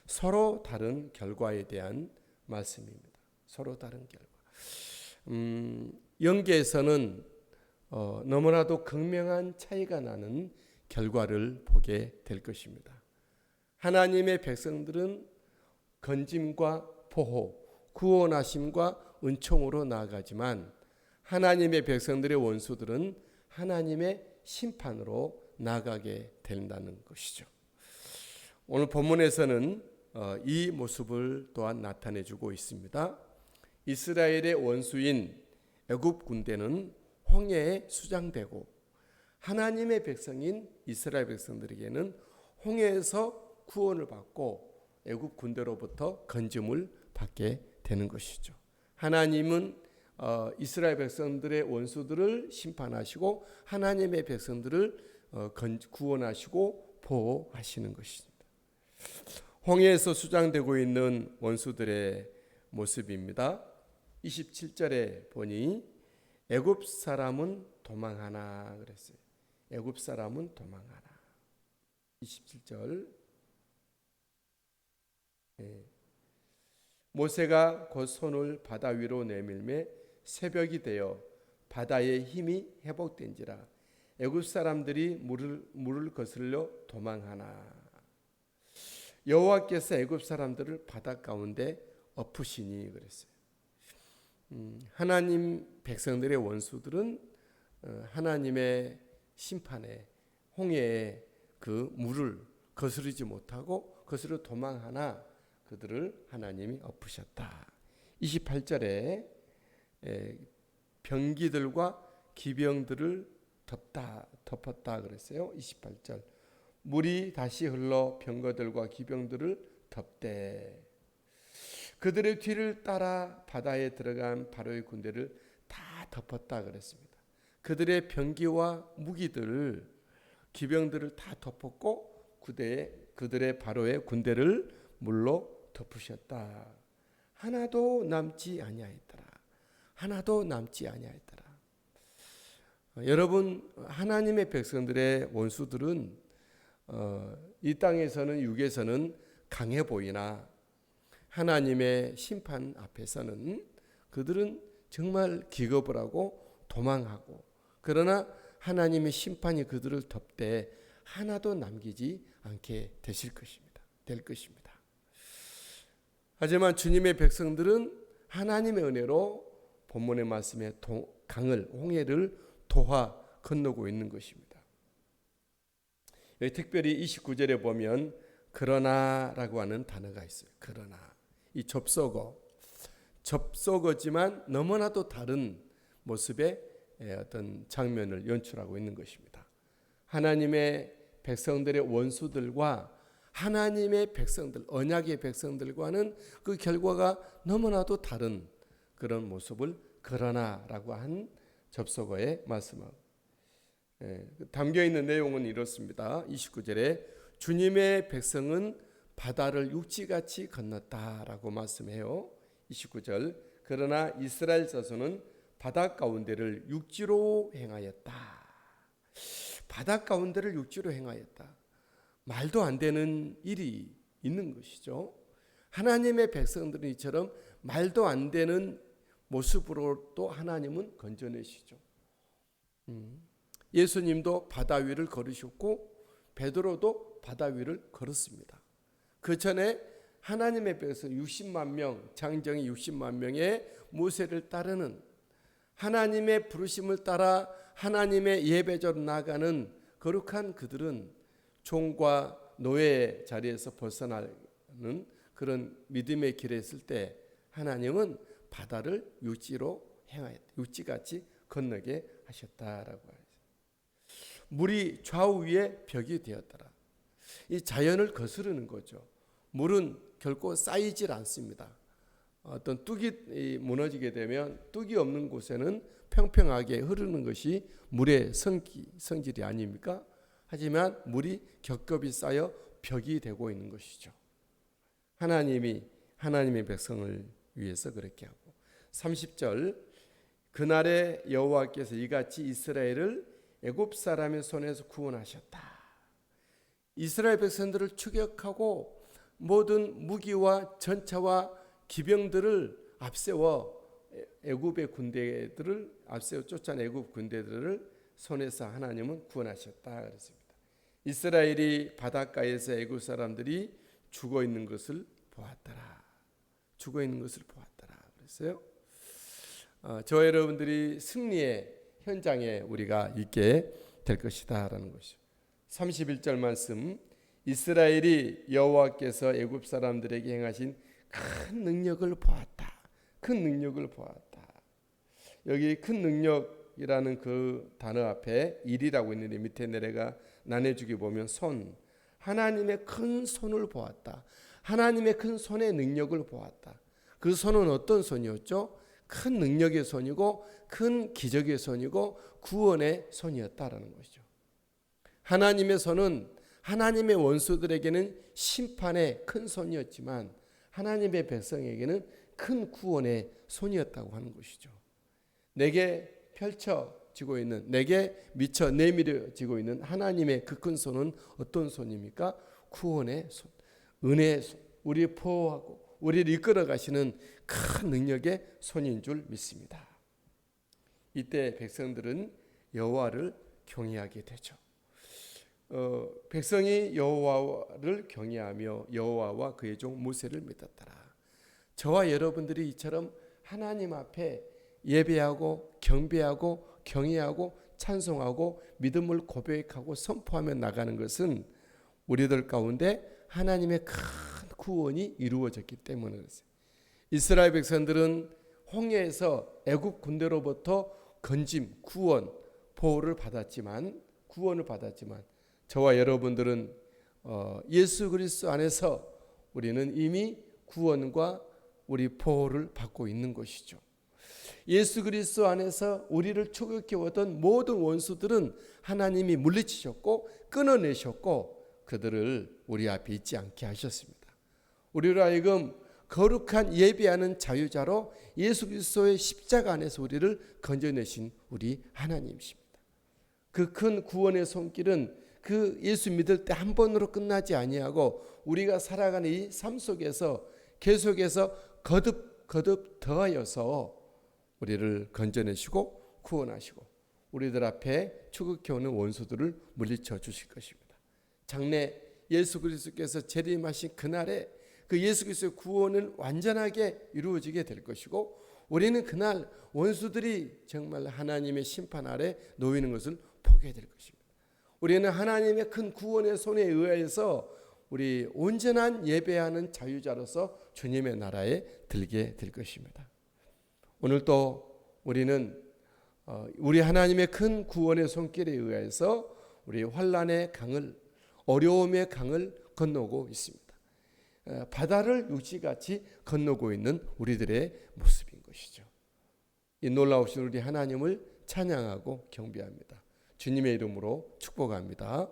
서로 다른 결과에 대한 말씀입니다. 서로 다른 결과. 영계에서는 너무나도 극명한 차이가 나는 결과를 보게 될 것입니다. 하나님의 백성들은 건짐과 보호, 구원하심과 은총으로 나아가지만 하나님의 백성들의 원수들은 하나님의 심판으로 나아가게 된다는 것이죠. 오늘 본문에서는 이 모습을 또한 나타내주고 있습니다. 이스라엘의 원수인 애굽 군대는 홍해에 수장되고 하나님의 백성인 이스라엘 백성들에게는 홍해에서 구원을 받고 애굽 군대로부터 건짐을 받게 되는 것이죠. 하나님은 이스라엘 백성들의 원수들을 심판하시고 하나님의 백성들을 구원하시고 보호하시는 것입니다. 홍해에서 수장되고 있는 원수들의 모습입니다. 27절에 보니 애굽 사람은 도망하나 그랬어요. 애굽 사람은 도망하나. 27절. 모세가 곧 손을 바다 위로 내밀매 새벽이 되어 바다의 힘이 회복된지라 애굽 사람들이 물을 거슬러 도망하나. 여호와께서 애굽 사람들을 바다 가운데 엎으시니 그랬어요. 하나님 백성들의 원수들은 하나님의 심판에 홍해에 그 물을 거스르지 못하고 거스르 도망하나 그들을 하나님이 엎으셨다. 28절에 병기들과 기병들을 덮었다 그랬어요. 28절. 물이 다시 흘러 병거들과 기병들을 덮되 그들의 뒤를 따라 바다에 들어간 바로의 군대를 다 덮었다 그랬습니다. 그들의 병기와 무기들, 기병들을 다 덮었고 그들의 바로의 군대를 물로 덮으셨다. 하나도 남지 아니하였더라. 하나도 남지 아니하였더라. 여러분, 하나님의 백성들의 원수들은 이 땅에서는 육에서는 강해 보이나 하나님의 심판 앞에서는 그들은 정말 기겁을 하고 도망하고 그러나 하나님의 심판이 그들을 덮되 하나도 남기지 않게 될 것입니다. 하지만 주님의 백성들은 하나님의 은혜로 본문의 말씀에 홍해를 도하 건너고 있는 것입니다. 여기 특별히 29절에 보면 그러나라고 하는 단어가 있어요. 그러나 이 접속어지만 너무나도 다른 모습의 어떤 장면을 연출하고 있는 것입니다. 하나님의 백성들의 원수들과 하나님의 백성들, 언약의 백성들과는 그 결과가 너무나도 다른 그런 모습을 그러나라고 한 접속어에 말씀하고 담겨있는 내용은 이렇습니다. 29절에 주님의 백성은 바다를 육지같이 건넜다라고 말씀해요. 29절 그러나 이스라엘 자손은 바다 가운데를 육지로 행하였다. 바다 가운데를 육지로 행하였다. 말도 안 되는 일이 있는 것이죠. 하나님의 백성들은 이처럼 말도 안 되는 모습으로 또 하나님은 건져내시죠. 예수님도 바다 위를 걸으셨고 베드로도 바다 위를 걸었습니다. 그 전에 하나님의 백성 60만 명, 장정이 60만 명의 모세를 따르는 하나님의 부르심을 따라 하나님의 예배자로 나아가는 거룩한 그들은 종과 노예의 자리에서 벗어나는 그런 믿음의 길에 있을 때 하나님은 바다를 육지로 행하였다. 육지같이 건너게 하셨다라고 하죠. 물이 좌우 위에 벽이 되었더라. 이 자연을 거스르는 거죠. 물은 결코 쌓이질 않습니다. 어떤 뚝이 무너지게 되면 뚝이 없는 곳에는 평평하게 흐르는 것이 물의 성질이 아닙니까? 하지만 물이 겹겹이 쌓여 벽이 되고 있는 것이죠. 하나님의 백성을 위해서 그렇게 하고 30절 그날에 여호와께서 이같이 이스라엘을 애굽 사람의 손에서 구원하셨다. 이스라엘 백성들을 추격하고 모든 무기와 전차와 기병들을 앞세워 애굽의 군대들을 앞세워 쫓아낸 애굽 군대들을 손에서 하나님은 구원하셨다 그랬습니다. 이스라엘이 바닷가에서 애굽 사람들이 죽어 있는 것을 보았더라. 죽어 있는 것을 보았더라 그랬어요. 저 여러분들이 승리의 현장에 우리가 있게 될 것이다라는 것이죠. 31절 말씀, 이스라엘이 여호와께서 애굽 사람들에게 행하신 큰 능력을 보았다. 큰 능력을 보았다. 여기 큰 능력이라는 그 단어 앞에 일이라고 있는데 밑에 내려가 나눠주기 보면 손, 하나님의 큰 손을 보았다. 하나님의 큰 손의 능력을 보았다. 그 손은 어떤 손이었죠? 큰 능력의 손이고 큰 기적의 손이고 구원의 손이었다라는 것이죠. 하나님의 손은 하나님의 원수들에게는 심판의 큰 손이었지만 하나님의 백성에게는 큰 구원의 손이었다고 하는 것이죠. 내게 펼쳐지고 있는, 내게 미쳐 내밀어지고 있는 하나님의 그 큰 손은 어떤 손입니까? 구원의 손, 은혜의 손, 우리를 보호하고 우리를 이끌어 가시는 큰 능력의 손인 줄 믿습니다. 이때 백성들은 여호와를 경외하게 되죠. 백성이 여호와를 경외하며 여호와와 그의 종 모세를 믿었더라. 저와 여러분들이 이처럼 하나님 앞에 예배하고 경배하고 경외하고 찬송하고 믿음을 고백하고 선포하며 나가는 것은 우리들 가운데 하나님의 큰 구원이 이루어졌기 때문에 이스라엘 백성들은 홍해에서 애굽 군대로부터 건짐, 구원, 보호를 받았지만 구원을 받았지만 저와 여러분들은 예수 그리스도 안에서 우리는 이미 구원과 우리 보호를 받고 있는 것이죠. 예수 그리스도 안에서 우리를 추격해 오던 모든 원수들은 하나님이 물리치셨고 끊어내셨고 그들을 우리 앞에 있지 않게 하셨습니다. 우리로 하여금 거룩한 예배하는 자유자로 예수 그리스도의 십자가 안에서 우리를 건져내신 우리 하나님이십니다. 그 큰 구원의 손길은 그 예수 믿을 때 한 번으로 끝나지 아니하고 우리가 살아가는 이 삶 속에서 계속해서 거듭 더하여서 우리를 건져내시고 구원하시고 우리들 앞에 추격해오는 원수들을 물리쳐 주실 것입니다. 장래 예수 그리스도께서 재림하신 그날에 그 예수 그리스도의 구원은 완전하게 이루어지게 될 것이고 우리는 그날 원수들이 정말 하나님의 심판 아래 놓이는 것을 보게 될 것입니다. 우리는 하나님의 큰 구원의 손에 의해서 우리 온전한 예배하는 자유자로서 주님의 나라에 들게 될 것입니다. 오늘 또 우리는 우리 하나님의 큰 구원의 손길에 의해서 우리 환난의 강을 어려움의 강을 건너고 있습니다. 바다를 육지같이 건너고 있는 우리들의 모습인 것이죠. 이 놀라우신 우리 하나님을 찬양하고 경배합니다. 주님의 이름으로 축복합니다.